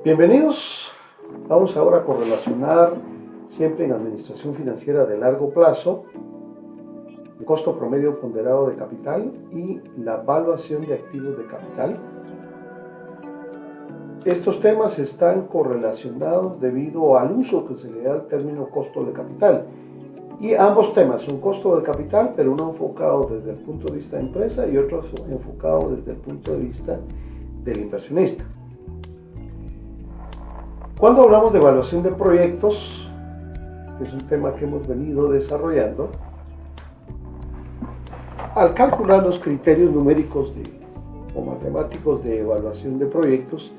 Bienvenidos. Vamos ahora a correlacionar, siempre en administración financiera de largo plazo, el costo promedio ponderado de capital y la evaluación de activos de capital. Estos temas están correlacionados debido al uso que se le da al término costo de capital. Y ambos temas son costo de capital, pero uno enfocado desde el punto de vista de empresa y otro enfocado desde el punto de vista del inversionista. Cuando hablamos de evaluación de proyectos, que es un tema que hemos venido desarrollando, al calcular los criterios numéricos o matemáticos de evaluación de proyectos,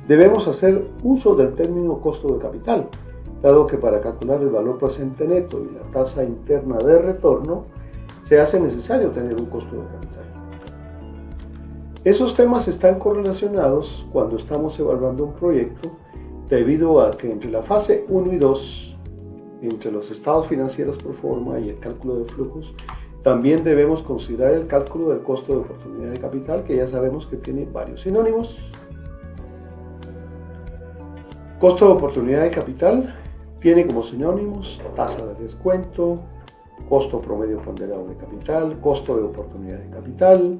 debemos hacer uso del término costo de capital, dado que para calcular el valor presente neto y la tasa interna de retorno, se hace necesario tener un costo de capital. Esos temas están correlacionados cuando estamos evaluando un proyecto, debido a que entre la fase 1 y 2, entre los estados financieros pro forma y el cálculo de flujos, también debemos considerar el cálculo del costo de oportunidad de capital, que ya sabemos que tiene varios sinónimos. Costo de oportunidad de capital tiene como sinónimos tasa de descuento, costo promedio ponderado de capital, costo de oportunidad de capital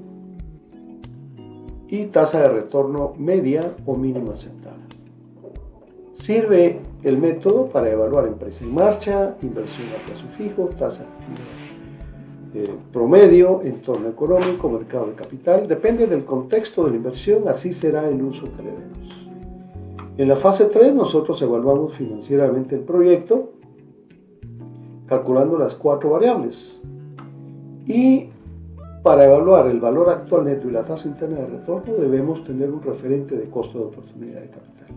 y tasa de retorno media o mínima aceptada. Sirve el método para evaluar empresa en marcha, inversión a plazo fijo, tasa promedio, entorno económico, mercado de capital. Depende del contexto de la inversión, así será el uso que le demos. En la fase 3 nosotros evaluamos financieramente el proyecto, calculando las 4 variables. Y para evaluar el valor actual neto y la tasa interna de retorno debemos tener un referente de costo de oportunidad de capital.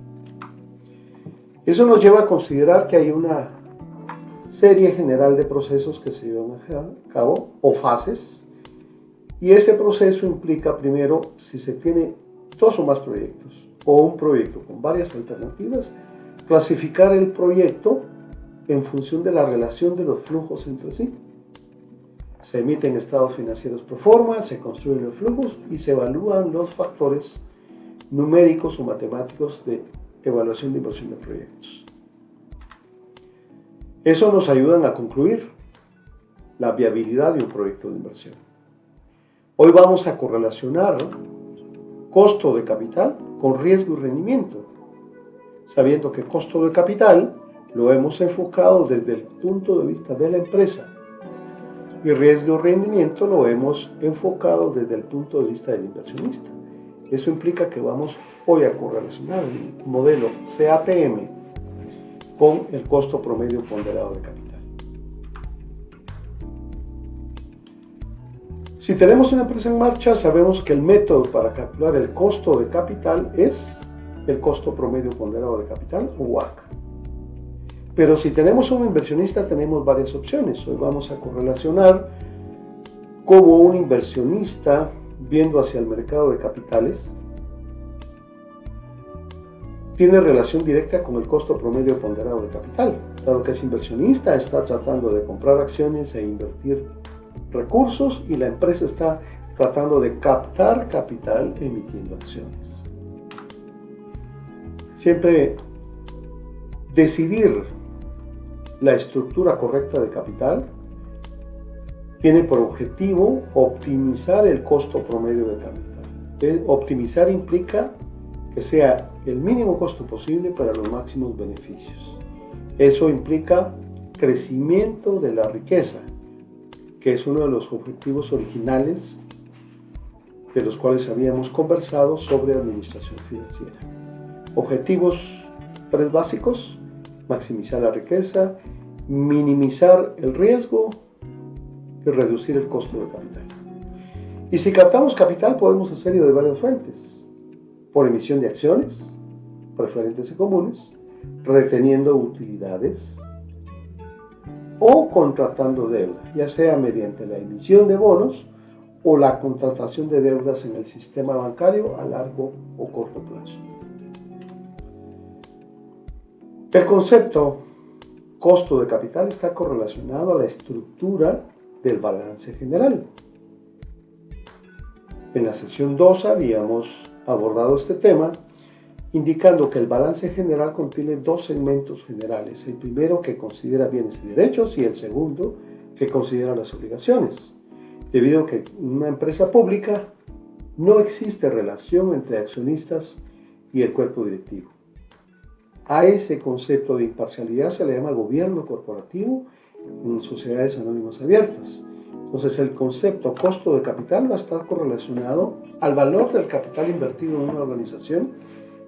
Eso nos lleva a considerar que hay una serie general de procesos que se llevan a cabo, o fases, y ese proceso implica primero, si se tiene 2 o más proyectos, o un proyecto con varias alternativas, clasificar el proyecto en función de la relación de los flujos entre sí. Se emiten estados financieros pro forma, se construyen los flujos y se evalúan los factores numéricos o matemáticos de evaluación de inversión de proyectos. Eso nos ayuda a concluir la viabilidad de un proyecto de inversión. Hoy vamos a correlacionar costo de capital con riesgo y rendimiento, sabiendo que costo de capital lo hemos enfocado desde el punto de vista de la empresa y riesgo y rendimiento lo hemos enfocado desde el punto de vista del inversionista. Eso implica que vamos hoy a correlacionar el modelo CAPM con el costo promedio ponderado de capital. Si tenemos una empresa en marcha, sabemos que el método para calcular el costo de capital es el costo promedio ponderado de capital, o WACC. Pero si tenemos un inversionista, tenemos varias opciones. Hoy vamos a correlacionar cómo un inversionista, viendo hacia el mercado de capitales, tiene relación directa con el costo promedio ponderado de capital. Dado que es inversionista, está tratando de comprar acciones e invertir recursos, y la empresa está tratando de captar capital emitiendo acciones. Siempre decidir la estructura correcta de capital tiene por objetivo optimizar el costo promedio de capital. Optimizar implica que sea el mínimo costo posible para los máximos beneficios. Eso implica crecimiento de la riqueza, que es uno de los objetivos originales de los cuales habíamos conversado sobre administración financiera. Objetivos 3 básicos: maximizar la riqueza, minimizar el riesgo y reducir el costo de capital. Y si captamos capital, podemos hacerlo de varias fuentes: por emisión de acciones, preferentes y comunes, reteniendo utilidades o contratando deuda, ya sea mediante la emisión de bonos o la contratación de deudas en el sistema bancario a largo o corto plazo. El concepto costo de capital está correlacionado a la estructura del balance general. En la sesión 2 habíamos abordado este tema, indicando que el balance general contiene dos segmentos generales. El primero que considera bienes y derechos y el segundo que considera las obligaciones. Debido a que en una empresa pública no existe relación entre accionistas y el cuerpo directivo. A ese concepto de imparcialidad se le llama gobierno corporativo en sociedades anónimas abiertas. Entonces el concepto costo de capital va a estar correlacionado al valor del capital invertido en una organización,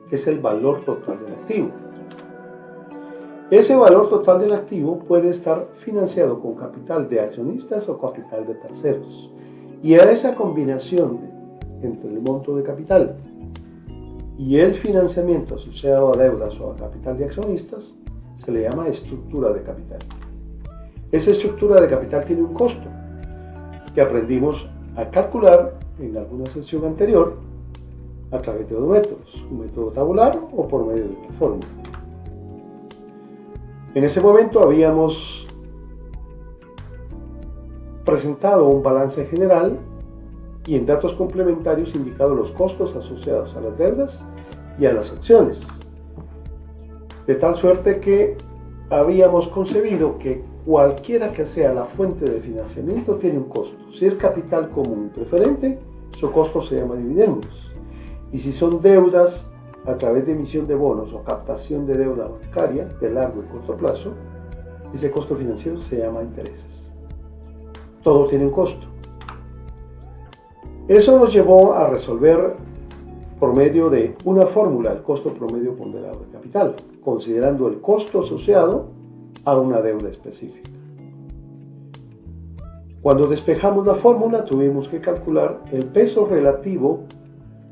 que es el valor total del activo. Ese valor total del activo puede estar financiado con capital de accionistas o capital de terceros. Y a esa combinación entre el monto de capital y el financiamiento asociado a deudas o a capital de accionistas se le llama estructura de capital. Esa estructura de capital tiene un costo que aprendimos a calcular en alguna sesión anterior a través de dos métodos, un método tabular o por medio de una fórmula. En ese momento habíamos presentado un balance general y en datos complementarios indicado los costos asociados a las deudas y a las acciones. De tal suerte que habíamos concebido que cualquiera que sea la fuente de financiamiento tiene un costo. Si es capital común preferente, su costo se llama dividendos. Y si son deudas a través de emisión de bonos o captación de deuda bancaria de largo y corto plazo, ese costo financiero se llama intereses. Todo tiene un costo. Eso nos llevó a resolver por medio de una fórmula el costo promedio ponderado de capital, considerando el costo asociado a una deuda específica. Cuando despejamos la fórmula, tuvimos que calcular el peso relativo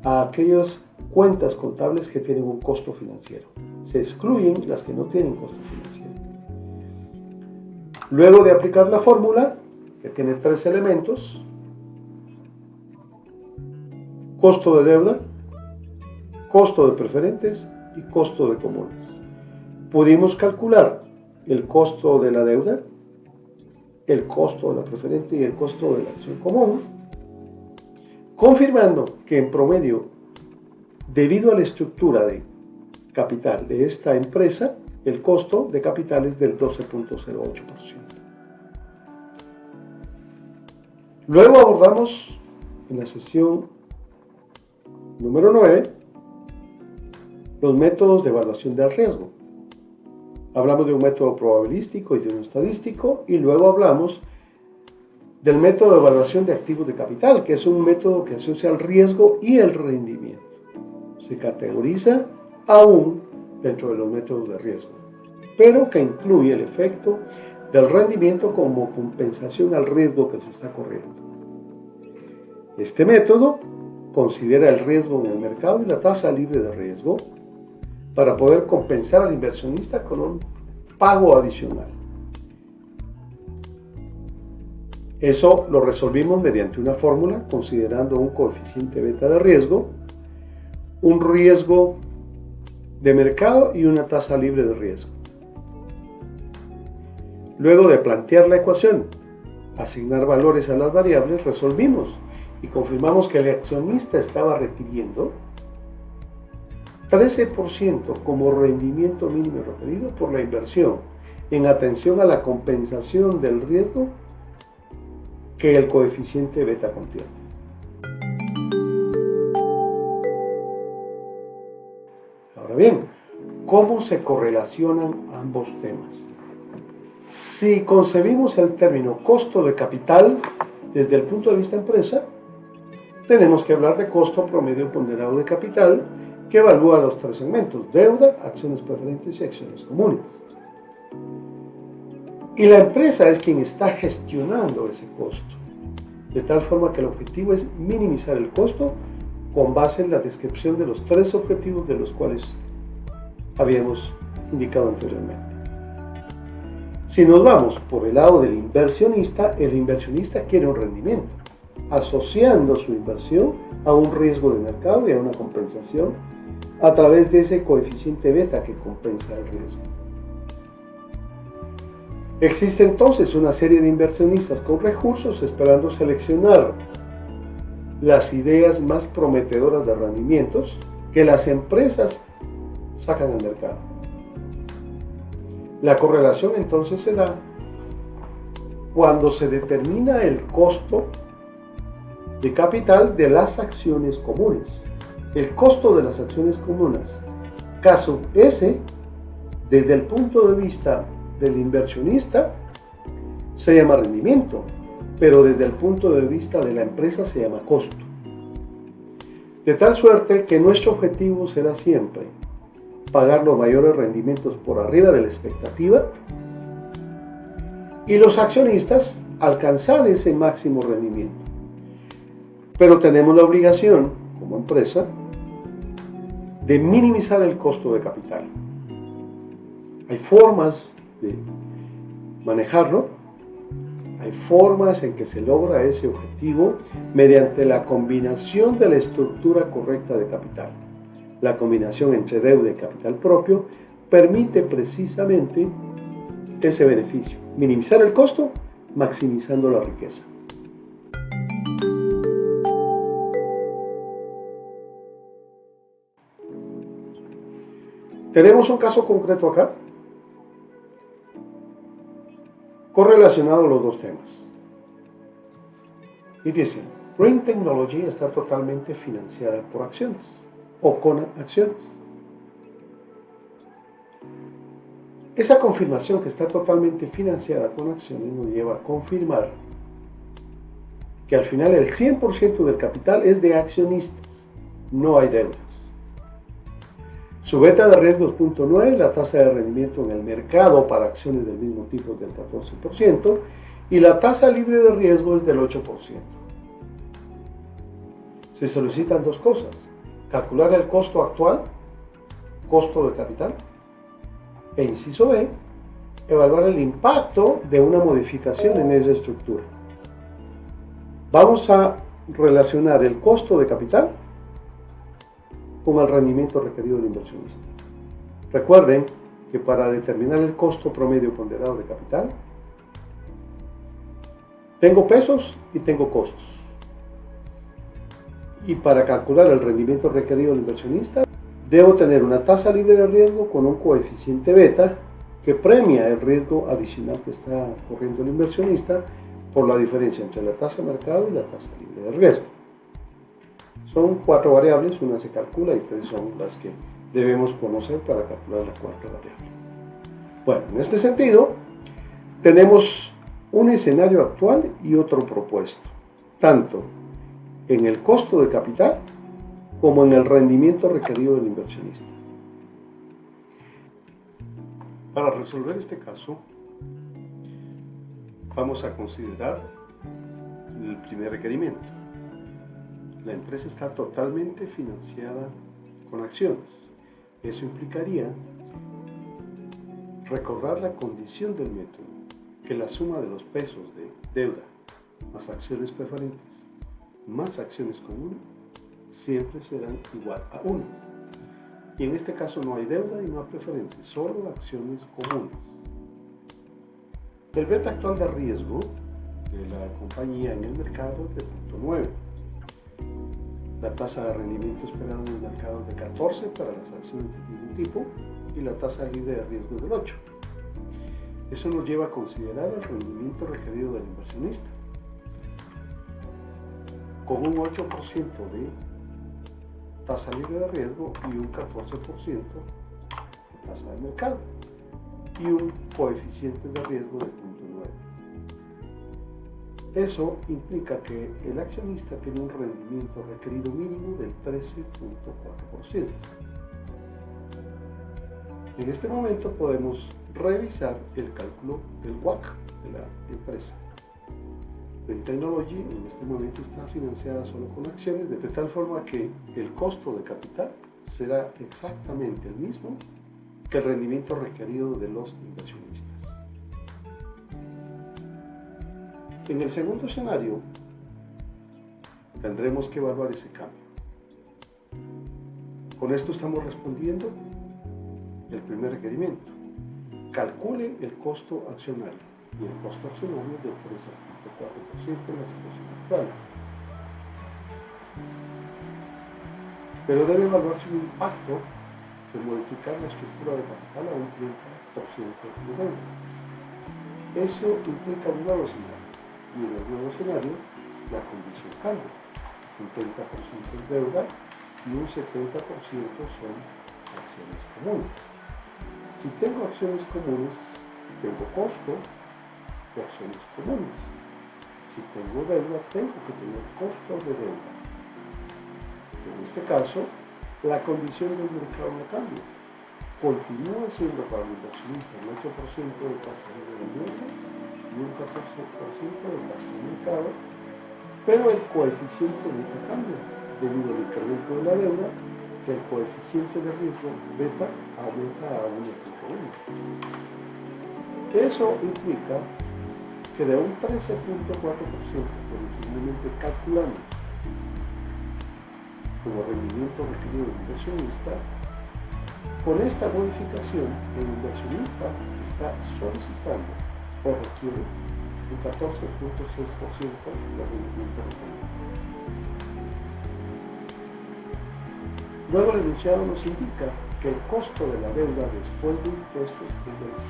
a aquellas cuentas contables que tienen un costo financiero. Se excluyen las que no tienen costo financiero. Luego de aplicar la fórmula, que tiene tres elementos: costo de deuda, costo de preferentes y costo de comunes, pudimos calcular el costo de la deuda, el costo de la preferente y el costo de la acción común, confirmando que en promedio, debido a la estructura de capital de esta empresa, el costo de capital es del 12.08%. Luego abordamos en la sesión número 9 los métodos de evaluación del riesgo. Hablamos de un método probabilístico y de uno estadístico, y luego hablamos del método de evaluación de activos de capital, que es un método que asocia el riesgo y el rendimiento. Se categoriza aún dentro de los métodos de riesgo, pero que incluye el efecto del rendimiento como compensación al riesgo que se está corriendo. Este método considera el riesgo en el mercado y la tasa libre de riesgo para poder compensar al inversionista con un pago adicional. Eso lo resolvimos mediante una fórmula considerando un coeficiente beta de riesgo, un riesgo de mercado y una tasa libre de riesgo. Luego de plantear la ecuación, asignar valores a las variables, resolvimos y confirmamos que el accionista estaba requiriendo 13% como rendimiento mínimo requerido por la inversión en atención a la compensación del riesgo que el coeficiente beta contiene. Ahora bien, ¿cómo se correlacionan ambos temas? Si concebimos el término costo de capital desde el punto de vista empresa, tenemos que hablar de costo promedio ponderado de capital, que evalúa los tres segmentos: deuda, acciones preferentes y acciones comunes. Y la empresa es quien está gestionando ese costo, de tal forma que el objetivo es minimizar el costo con base en la descripción de los tres objetivos de los cuales habíamos indicado anteriormente. Si nos vamos por el lado del inversionista, el inversionista quiere un rendimiento, asociando su inversión a un riesgo de mercado y a una compensación a través de ese coeficiente beta que compensa el riesgo. Existe entonces una serie de inversionistas con recursos esperando seleccionar las ideas más prometedoras de rendimientos que las empresas sacan al mercado. La correlación entonces se da cuando se determina el costo de capital de las acciones comunes. El costo de las acciones comunes, caso ese, desde el punto de vista del inversionista, se llama rendimiento, pero desde el punto de vista de la empresa se llama costo. De tal suerte que nuestro objetivo será siempre pagar los mayores rendimientos por arriba de la expectativa y los accionistas alcanzar ese máximo rendimiento. Pero tenemos la obligación, como empresa, de minimizar el costo de capital. Hay formas de manejarlo, hay formas en que se logra ese objetivo mediante la combinación de la estructura correcta de capital. La combinación entre deuda y capital propio permite precisamente ese beneficio, minimizar el costo, maximizando la riqueza. Tenemos un caso concreto acá, correlacionado a los dos temas. Y dice, Green Technology está totalmente financiada por acciones o con acciones. Esa confirmación que está totalmente financiada con acciones nos lleva a confirmar que al final el 100% del capital es de accionistas, no hay deudas. Su beta de riesgo es 0.9, la tasa de rendimiento en el mercado para acciones del mismo tipo es del 14% y la tasa libre de riesgo es del 8%. Se solicitan dos cosas: calcular el costo actual, costo de capital, e inciso B, evaluar el impacto de una modificación en esa estructura. Vamos a relacionar el costo de capital con el rendimiento requerido del inversionista. Recuerden que para determinar el costo promedio ponderado de capital, tengo pesos y tengo costos. Y para calcular el rendimiento requerido del inversionista, debo tener una tasa libre de riesgo con un coeficiente beta que premia el riesgo adicional que está corriendo el inversionista por la diferencia entre la tasa de mercado y la tasa libre de riesgo. Son 4 variables, una se calcula y 3 son las que debemos conocer para calcular la cuarta variable. Bueno, en este sentido, tenemos un escenario actual y otro propuesto, tanto en el costo de capital como en el rendimiento requerido del inversionista. Para resolver este caso, vamos a considerar el primer requerimiento. La empresa está totalmente financiada con acciones. Eso implicaría recordar la condición del método, que la suma de los pesos de deuda más acciones preferentes más acciones comunes siempre serán igual a 1. Y en este caso no hay deuda y no hay preferentes, solo acciones comunes. El beta actual de riesgo de la compañía en el mercado es de 0.9. La tasa de rendimiento esperada en el mercado es de 14 para las acciones del mismo tipo y la tasa libre de riesgo es del 8. Eso nos lleva a considerar el rendimiento requerido del inversionista, con un 8% de tasa libre de riesgo y un 14% de tasa de mercado y un coeficiente de riesgo de 0.9. Eso implica que el accionista tiene un rendimiento requerido mínimo del 13.4%. En este momento podemos revisar el cálculo del WACC de la empresa. Green Technology en este momento está financiada solo con acciones, de tal forma que el costo de capital será exactamente el mismo que el rendimiento requerido de los inversionistas. En el segundo escenario, tendremos que evaluar ese cambio. Con esto estamos respondiendo el primer requerimiento. Calcule el costo accionario. Y el costo accionario es del 3.4% en la situación actual. pero debe evaluarse un impacto de modificar la estructura de capital a un 30% de deuda. Eso implica un nuevo escenario, y en el nuevo escenario la condición cambia. Un 30% es deuda y un 70% son acciones comunes. Si tengo acciones comunes, tengo costo de acciones comunes. Si tengo deuda, tengo que tener costo de deuda. En este caso, la condición del mercado no cambia. Continúa siendo para el inversionista el 8% de tasa de rendimiento y un 14% de tasa de mercado, pero el coeficiente nunca cambia debido al incremento de la deuda. El coeficiente de riesgo beta aumenta a 1.1. Eso implica que de un 13.4% que originalmente calculamos como rendimiento requerido del inversionista, con esta modificación el inversionista está solicitando o requiere un 14.6% de rendimiento requerido. Luego el enunciado nos indica que el costo de la deuda después de impuestos es del 7%.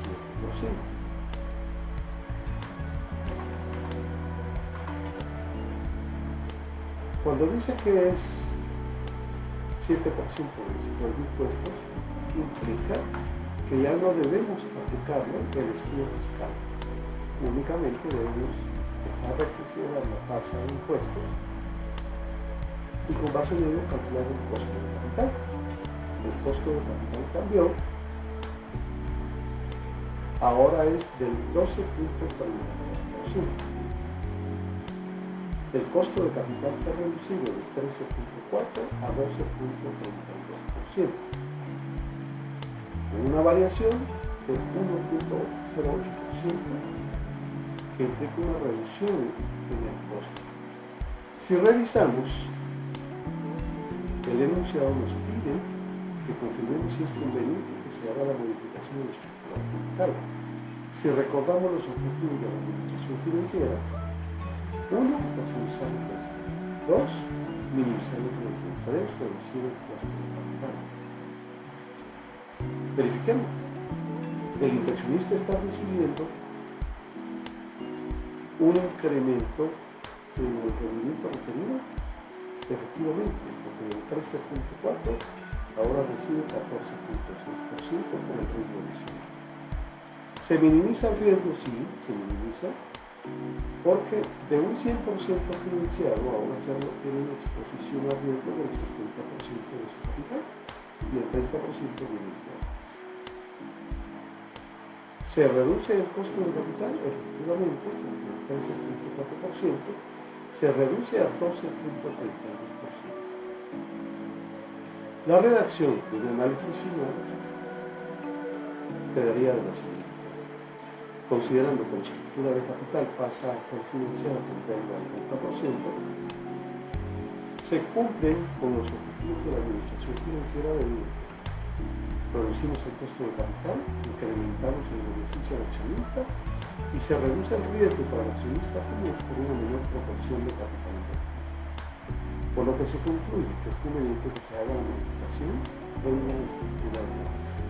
Cuando dice que es 7% después de impuestos, implica que ya no debemos aplicarle el escudo fiscal. Únicamente debemos dejar de considerar la tasa de impuestos y con base en ello calcular el costo de capital. El costo de capital cambió, ahora es del 12.32%. El costo de capital se ha reducido de 13.4 a 12.32%, con una variación de 1.08% que implica una reducción en el costo. Si revisamos, el enunciado nos pide que confirmemos si es conveniente que se haga la modificación de la estructura de capital. Si recordamos los objetivos de la administración financiera: 1. Maximizar riqueza. 2. Minimizar el riesgo. 3. Reducir el costo de capital. Verifiquemos. El inversionista está recibiendo un incremento en el rendimiento requerido. Efectivamente, porque del 13.4 ahora recibe 14.6% por el riesgo adicional. ¿Se minimiza el riesgo? Sí, se minimiza, porque de un 100% financiado ahora se tiene una exposición a riesgo del 70% de su capital y el 30% viene de dólares. ¿Se reduce el costo del capital? Efectivamente, del 13.4% se reduce a 12.32%. La redacción de un análisis final quedaría de la siguiente forma. Considerando que la estructura de capital pasa a ser financiada con deuda al 30%, se cumplen con los objetivos de la administración financiera de reducimos el costo de capital, incrementamos el beneficio al accionista y se reduce el riesgo para el accionista por una menor proporción de capital invertido. Por lo que se concluye que es conveniente que se haga la modificación en la estructura de capital.